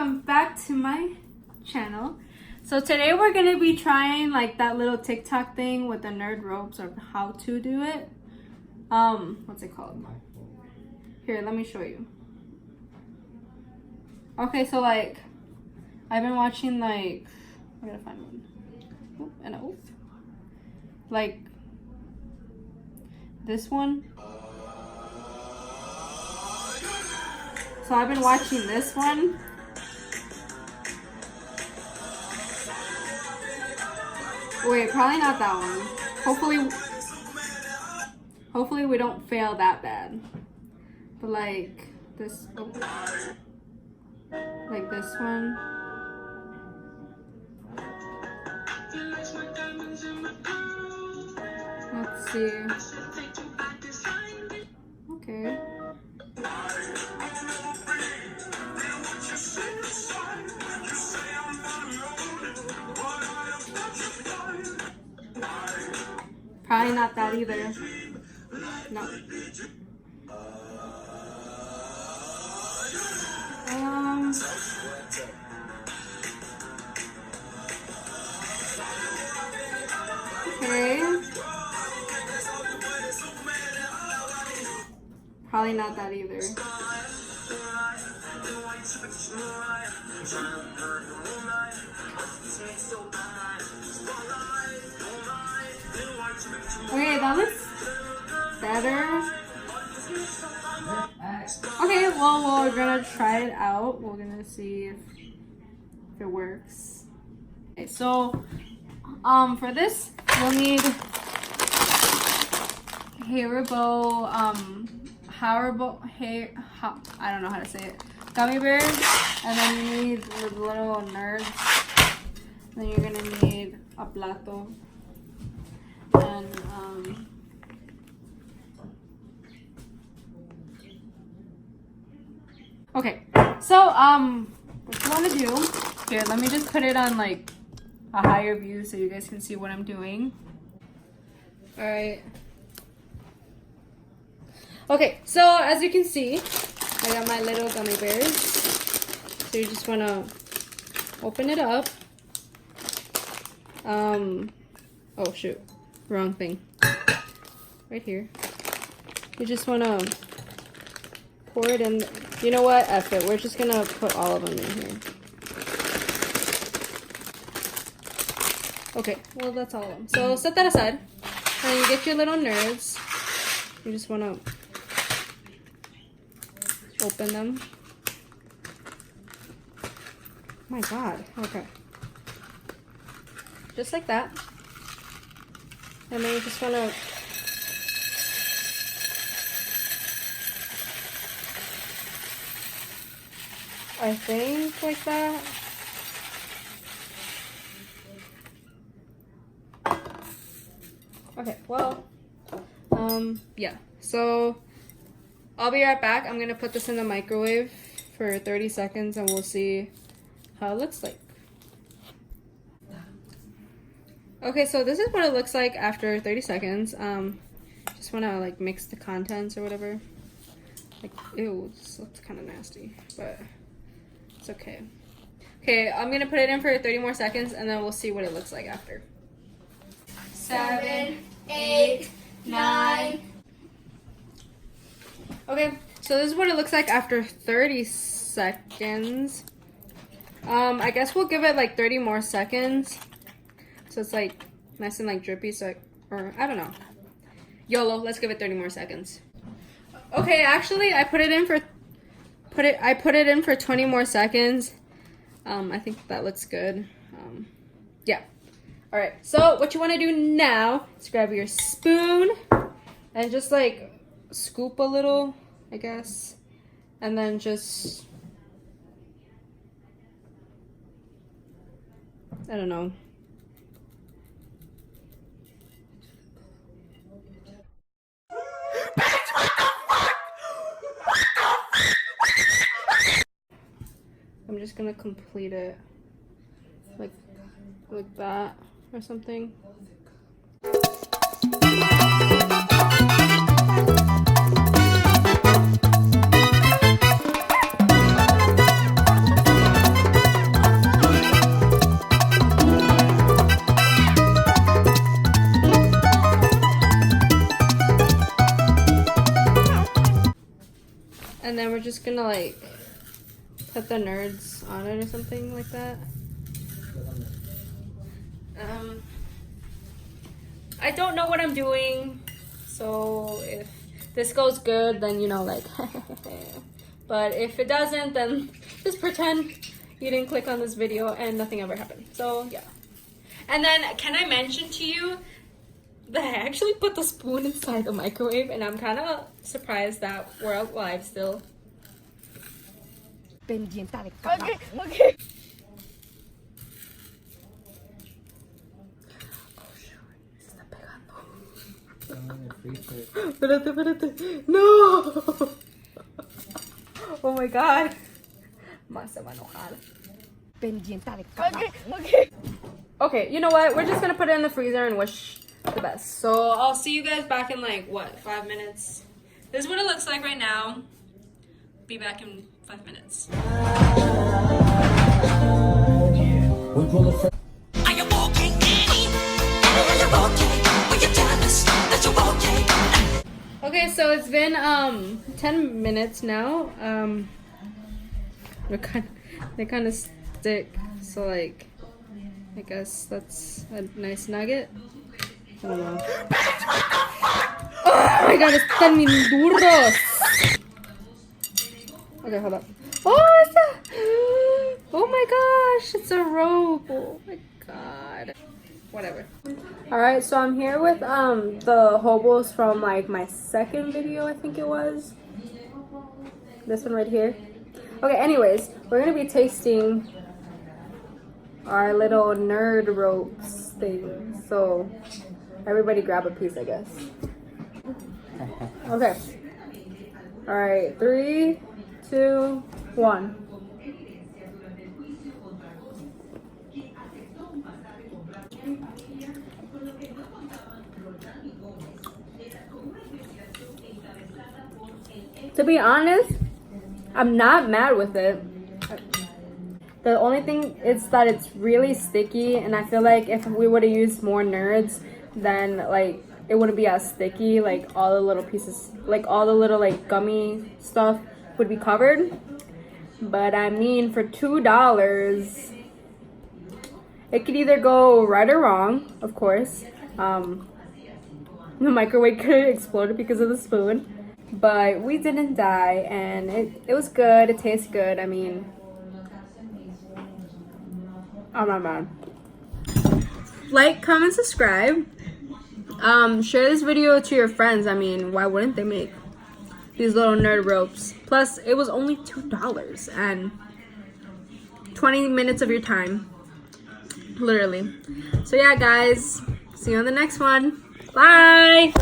welcome back to my channel. So today we're gonna be trying like that little TikTok thing with the nerd ropes of how to do it. What's it called? Here, let me show you. Okay, so like I've been watching like, I gotta find one. Oop, and a oop. Like this one. So I've been watching this one. Wait, probably not that one. Hopefully we don't fail that bad. But like this, oh, like this one. Let's see. Okay. Probably not that either. No. Okay. Probably not that either. Okay, that looks better. Okay, well, we're gonna try it out. We're gonna see if it works. Okay, so for this we'll need Haribo, I don't know how to say it, gummy bears, and then you need the little nerds. Then you're gonna need a plato. And okay, so what you want to do here, let me just put it on like a higher view so you guys can see what I'm doing. All right, okay, so as you can see, I got my little gummy bears. So you just want to open it up. Oh shoot, wrong thing. Right here. You just want to pour it in. You know what? F it. We're just going to put all of them in here. Okay. Well, that's all of them. So set that aside. And you get your little nerds. You just want to open them. Oh my God. Okay. Just like that. And then you just want to I think like that. Okay, well, yeah. So I'll be right back. I'm gonna put this in the microwave for 30 seconds and we'll see how it looks like. Okay, so this is what it looks like after 30 seconds. Just wanna like mix the contents or whatever. Like, ew, this looks kind of nasty, but it's okay. Okay, I'm gonna put it in for 30 more seconds and then we'll see what it looks like after. 7, 8, 9. Okay, so this is what it looks like after 30 seconds. I guess we'll give it like 30 more seconds. So it's like nice and like drippy, so or I don't know. YOLO, let's give it 30 more seconds. Okay, actually I put it in for 20 more seconds. I think that looks good. Yeah. All right. So what you want to do now is grab your spoon and just like scoop a little, I guess, and then just, I don't know. I'm just gonna complete it like that or something. just gonna like put the nerds on it or something like that. I don't know what I'm doing, so if this goes good, then you know, like, but if it doesn't, then just pretend you didn't click on this video and nothing ever happened. So yeah. And then can I mention to you that I actually put the spoon inside the microwave, and I'm kind of surprised that we're out live still. Okay, okay. No! Oh my god. Okay, okay. Okay, you know what? We're just gonna put it in the freezer and wish the best. So I'll see you guys back in like, what, 5 minutes? This is what it looks like right now. Be back in 5 minutes. Okay, so it's been 10 minutes now. They kind of stick, so like I guess that's a nice nugget. I don't know. Oh my god, están bien duros. Okay, hold up. Oh, it's a, oh my gosh, it's a rope. Oh my god. Whatever. Alright, so I'm here with the hobos from like my second video, I think it was. This one right here. Okay, anyways, we're gonna be tasting our little nerd ropes thing. So everybody grab a piece, I guess. Okay. Alright, 3, 2, 1. To be honest, I'm not mad with it. The only thing is that it's really sticky, and I feel like if we would have used more nerds, then like it wouldn't be as sticky. Like all the little pieces, like all the little like gummy stuff would be covered. But I mean, for $2, it could either go right or wrong, of course. The microwave could have exploded because of the spoon. But we didn't die, and it was good. It tastes good. I mean, I'm not mad. Like, comment, subscribe. Share this video to your friends. I mean, why wouldn't they make these little nerd ropes? Plus, it was only $2 and 20 minutes of your time. Literally. So yeah, guys. See you on the next one. Bye!